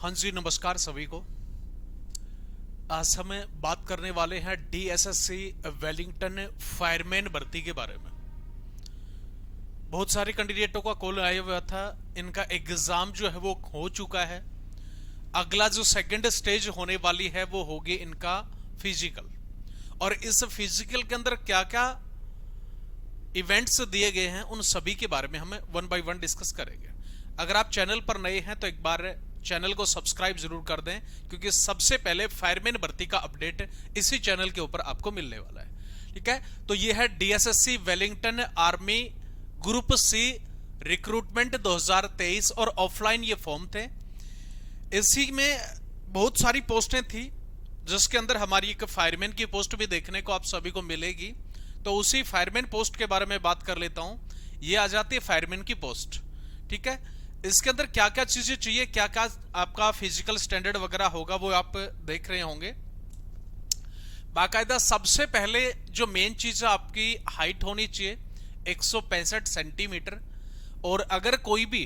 हाँ जी, नमस्कार सभी को। आज हम बात करने वाले हैं डीएसएससी वेलिंगटन फायरमैन भर्ती के बारे में। बहुत सारे कैंडिडेटों का कॉल आया हुआ था। इनका एग्जाम जो है वो हो चुका है। अगला जो सेकंड स्टेज होने वाली है वो होगी इनका फिजिकल। और इस फिजिकल के अंदर क्या क्या इवेंट्स दिए गए हैं उन सभी के बारे में हम वन बाय वन डिस्कस करेंगे। अगर आप चैनल पर नए हैं तो एक बार चैनल को सब्सक्राइब जरूर कर दें, क्योंकि सबसे पहले फायरमैन भर्ती का अपडेट इसी चैनल के ऊपर आपको मिलने वाला है। ठीक है, तो यह है DSSC Wellington army group C recruitment 2023 और ऑफलाइन ये फॉर्म थे। इसी में बहुत सारी पोस्टें थी, जिसके अंदर हमारी एक फायरमैन की पोस्ट भी देखने को आप सभी को मिलेगी। तो उसी फायरमैन पोस्ट के बारे में बात कर लेता हूं। ये आ जाती है फायरमैन की पोस्ट। ठीक है, इसके अंदर क्या क्या चीजें चाहिए, क्या क्या आपका फिजिकल स्टैंडर्ड वगैरह होगा वो आप देख रहे होंगे। बाकायदा सबसे पहले जो मेन चीज है आपकी हाइट होनी चाहिए 165 सेंटीमीटर। और अगर कोई भी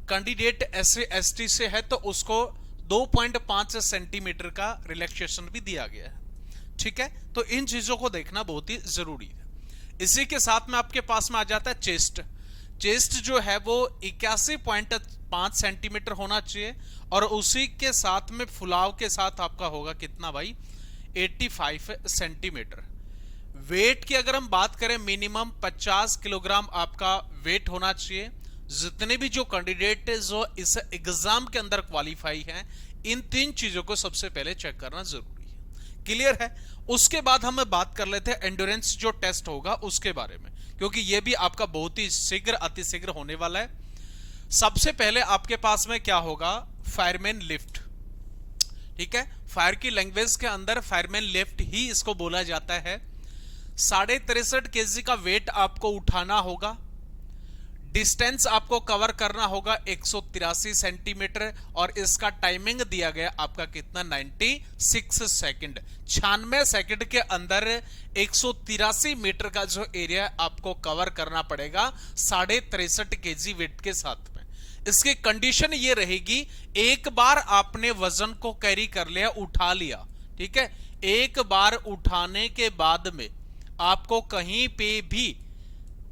कैंडिडेट SC ST से है तो उसको 2.5 सेंटीमीटर का रिलैक्सेशन भी दिया गया है। ठीक है, तो इन चीजों को देखना बहुत ही जरूरी है। इसी के साथ में आपके पास में आ जाता है चेस्ट। चेस्ट जो है वो 81.5 सेंटीमीटर होना चाहिए। और उसी के साथ में फुलाव के साथ आपका होगा कितना भाई, 85 सेंटीमीटर। वेट की अगर हम बात करें मिनिमम 50 किलोग्राम आपका वेट होना चाहिए। जितने भी जो कैंडिडेट जो इस एग्जाम के अंदर क्वालिफाई हैं, इन तीन चीजों को सबसे पहले चेक करना जरूरी है। क्लियर है। उसके बाद हम बात कर लेते हैं एंड्योरेंस जो टेस्ट होगा उसके बारे में, क्योंकि यह भी आपका बहुत ही शीघ्र अतिशीघ्र होने वाला है। सबसे पहले आपके पास में क्या होगा, फायरमैन लिफ्ट। ठीक है, फायर की लैंग्वेज के अंदर फायरमैन लिफ्ट ही इसको बोला जाता है। 63.5 kg का वेट आपको उठाना होगा। डिस्टेंस आपको कवर करना होगा 183 सेंटीमीटर। और इसका टाइमिंग दिया गया आपका कितना, 96 सेकंड। 96 सेकंड के अंदर 183 मीटर का जो एरिया आपको कवर करना पड़ेगा 63.5 kg वेट के साथ में। इसकी कंडीशन ये रहेगी, एक बार आपने वजन को कैरी कर लिया, उठा लिया। ठीक है, एक बार उठाने के बाद में आपको कहीं पे भी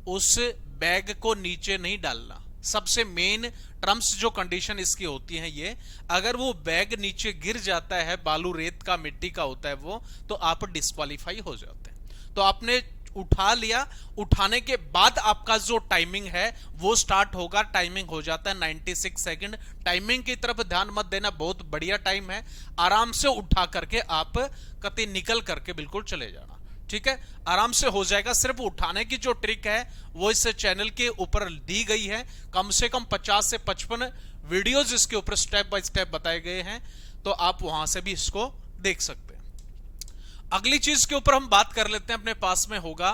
उस बैग को नीचे नहीं डालना। सबसे मेन टर्म्स जो कंडीशन इसकी होती है ये, अगर वो बैग नीचे गिर जाता है, बालू रेत का मिट्टी का होता है वो, तो आप डिस्क्वालीफाई हो जाते हैं। तो आपने उठा लिया, उठाने के बाद आपका जो टाइमिंग है वो स्टार्ट होगा। टाइमिंग हो जाता है 96 सेकंड। टाइमिंग की तरफ ध्यान मत देना, बहुत बढ़िया टाइम है। आराम से उठा करके आप कतई निकल करके बिल्कुल चले जाना। ठीक है, आराम से हो जाएगा। सिर्फ उठाने की जो ट्रिक है वो इस चैनल के ऊपर दी गई है। कम से कम 50 से 55 वीडियोज इसके ऊपर स्टेप बाय स्टेप बताए गए हैं, तो आप वहां से भी इसको देख सकते हैं। अगली चीज के ऊपर हम बात कर लेते हैं। अपने पास में होगा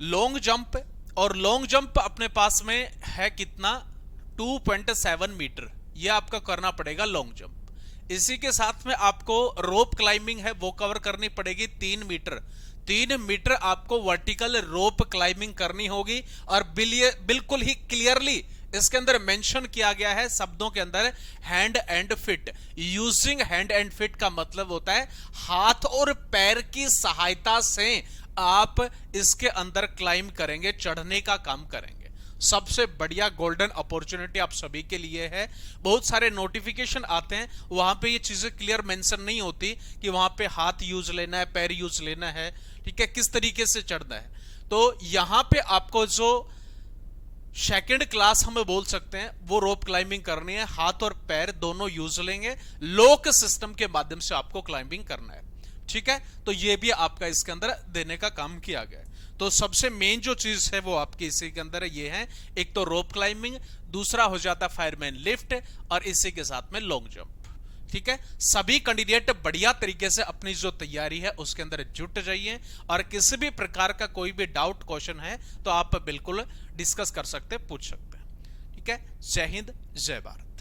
लॉन्ग जंप। और लॉन्ग जंप अपने पास में है कितना, 2.7 मीटर। यह आपका करना पड़ेगा लॉन्ग जंप। इसी के साथ में आपको रोप क्लाइंबिंग है वो कवर करनी पड़ेगी 3 मीटर। 3 मीटर आपको वर्टिकल रोप क्लाइंबिंग करनी होगी। और बिल्कुल ही क्लियरली इसके अंदर मेंशन किया गया है शब्दों के अंदर, hand and fit. Using hand and fit का मतलब होता है हाथ और पैर की सहायता से आप इसके अंदर क्लाइंब करेंगे, चढ़ने का काम करेंगे। सबसे बढ़िया गोल्डन अपॉर्चुनिटी आप सभी के लिए है। बहुत सारे नोटिफिकेशन आते हैं, वहां पे ये चीजें क्लियर मेंशन नहीं होती कि वहां पे हाथ यूज लेना है, पैर यूज लेना है। ठीक है, किस तरीके से चढ़ना है। तो यहां पे आपको जो सेकंड क्लास हमें बोल सकते हैं वो रोप क्लाइंबिंग करनी है। हाथ और पैर दोनों यूज लेंगे, लॉक सिस्टम के माध्यम से आपको क्लाइंबिंग करना है। ठीक है, तो ये भी आपका इसके अंदर देने का काम किया गया है। तो सबसे मेन जो चीज है वो आपकी इसी के अंदर ये है, एक तो रोप क्लाइंबिंग, दूसरा हो जाता फायरमैन लिफ्ट, और इसी के साथ में लॉन्ग जंप। ठीक है, सभी कैंडिडेट बढ़िया तरीके से अपनी जो तैयारी है उसके अंदर जुट जाइए। और किसी भी प्रकार का कोई भी डाउट क्वेश्चन है तो आप बिल्कुल डिस्कस कर सकते, पूछ सकते हैं। ठीक है, जय हिंद, जय भारत।